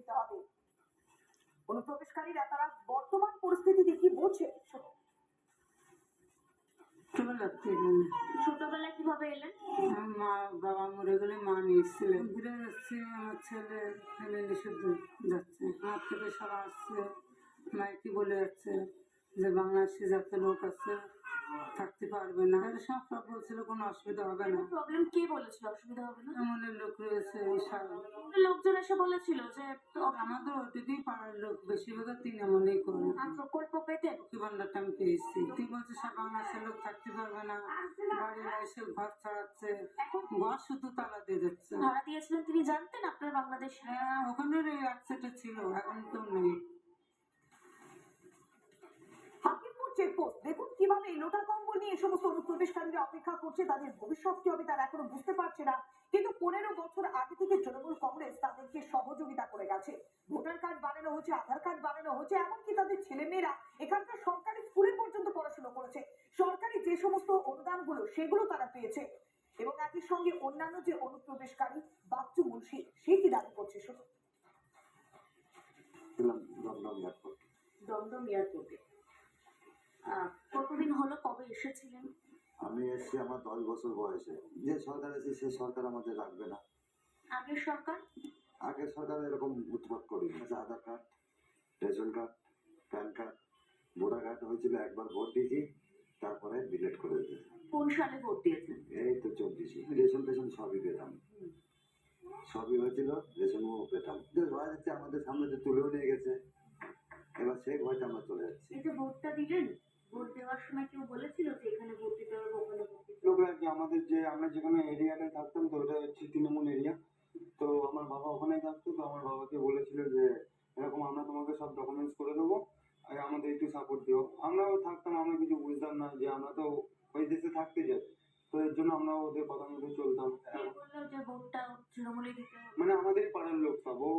দিতে হবে। অনুপ্রবেশকারীরা তারা বর্তমান পরিস্থিতিতে কি বলছে? ছোটবেলার থেকে ছোটবেলায় কিভাবে এলেন? আমার মা বাবা মরে গেলে মা নিয়ে এসেছিলেন, ঘুরে যাচ্ছে। আমার ছেলে ফ্যামিলি শুধু যাচ্ছে, আমার থেকে সব আসছে। মাইকি বলে যাচ্ছে যে বাংলাদেশে যাতে লোক আছে থাকতে পারবে না, সব সব বলছিল কোনো অসুবিধা হবে না। প্রবলেম কে বলেছিল অসুবিধা হবে না? এমনের লোক রয়েছে সব লোকজন এসে বলেছিল যে আমাদের ওদিকে পাড়ার লোক বেশিরভাগ তিন এমনই করে। প্রকল্প পেতে লক্ষ্মী ভান্ডারটা আমি পেয়েছি। তুই বলছে সব বাংলাদেশের লোক থাকতে পারবে না, বাড়ি এসে ঘর ছাড়াচ্ছে, ঘর শুধু তালা দিয়ে যাচ্ছে। ভাড়া দিয়েছিলেন, তিনি জানতেন আপনার বাংলাদেশে? হ্যাঁ, ওখানে একসাথে ছিল, এখন তো নেই। হাকিমপুর চেকপোস্ট দেখুন কিভাবে এই লোটা কম্বল নিয়ে এই সমস্ত অনুপ্রবেশকারীরা অপেক্ষা করছে। তাদের ভবিষ্যৎ কি হবে তারা এখনো বুঝতে পারছে না, কিন্তু 15 বছর আগে থেকে তৃণমূল কংগ্রেস তাদেরকে সহযোগিতা করে গেছে। ভোটার কার্ড বানানো হচ্ছে, আধার কার্ড বানানো হচ্ছে, এমনকি তাদের ছেলেমেয়েরা এখানকার সরকারি স্কুলে পর্যন্ত পড়াশোনা করেছে। সরকারি যে সমস্ত অনুদানগুলো সেগুলো তারা পেয়েছে। এবং একই সঙ্গে অন্যান্য যে অনুপ্রবেশকারী বাচ্চু মুন্সি সে কি দাবি করছে শুনুন। দমদম এয়ারপোর্টে কতদিন হলো, কবে এসেছিলেন? আমি এসছি আমার 10 বছর বয়সে। যে সরকার এসে সেই সরকার আমাদের রাখবে না। আগের সরকার আগের সরকার এরকম উৎপাত করি। Aadhaar card, ration card, PAN card, voter card হয়েছিল, একবার ভোট দিয়েছি, তারপরে ডিলেট করে দিয়েছে। কোন সালে ভোট দিয়েছেন? এই তো 24। রেশন টেশন সবই পেতাম, সবই হয়েছিল, রেশনও পেতাম। ভয় যাচ্ছে আমাদের সামনে যে তুলেও নিয়ে গেছে, এবার সেই ভয়টা আমরা চলে যাচ্ছি। এই যে ভোটটা দিলেন, ভোট দেওয়ার সময় কেউ বলেছিল যে এখানে ভোট দিতে হবে, ওখানে ভোট দিতে হবে? লোক আর কি, আমাদের যে আমরা যেখানে এরিয়াতে থাকতাম তো ওটা হচ্ছে তৃণমূল এরিয়া। তো আমার বাবা ওখানেই থাকতো, তো আমার বাবাকে বলেছিল যে এরকম আমরা তোমাকে সব ডকুমেন্টস করে দেবো, আর আমাদের একটু সাপোর্ট দিও। আমরাও থাকতাম, আমরা কিছু বুঝতাম না যে আমরা তো ওই দেশে থাকতে যাই, তো এর জন্য আমরা ওদের কথা মতো চলতাম। কে বললো যে ভোটটা তৃণমূলে দিতে হবে? মানে আমাদেরই পাড়ার লোক সব, ও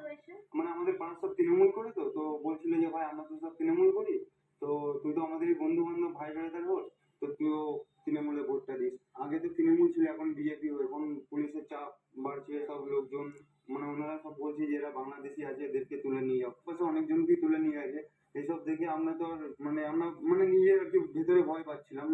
হয়েছে মানে আমাদের পাড়ার সব তৃণমূল করে, তো তো বলছিল যে ভাই আমরা তো সব তৃণমূল করি, তো তুই তো আমাদেরই বন্ধু বান্ধব ভাই বেড়াদার হোস, তো তুইও তৃণমূলে ভোটটা দিস। আগে তো তৃণমূল ছিল, এখন বিজেপি, এখন পুলিশের চাপ বাড়ছে, সব লোকজন মানে ওনারা সব বলছে যে এরা বাংলাদেশি আছে, এদেরকে তুলে নিয়ে যাও। অবশ্য অনেকজনকেই তুলে নিয়ে গেছে। এইসব দেখে আমরা তো আর মানে আমরা মানে নিজের আর কি ভেতরে ভয় পাচ্ছিলাম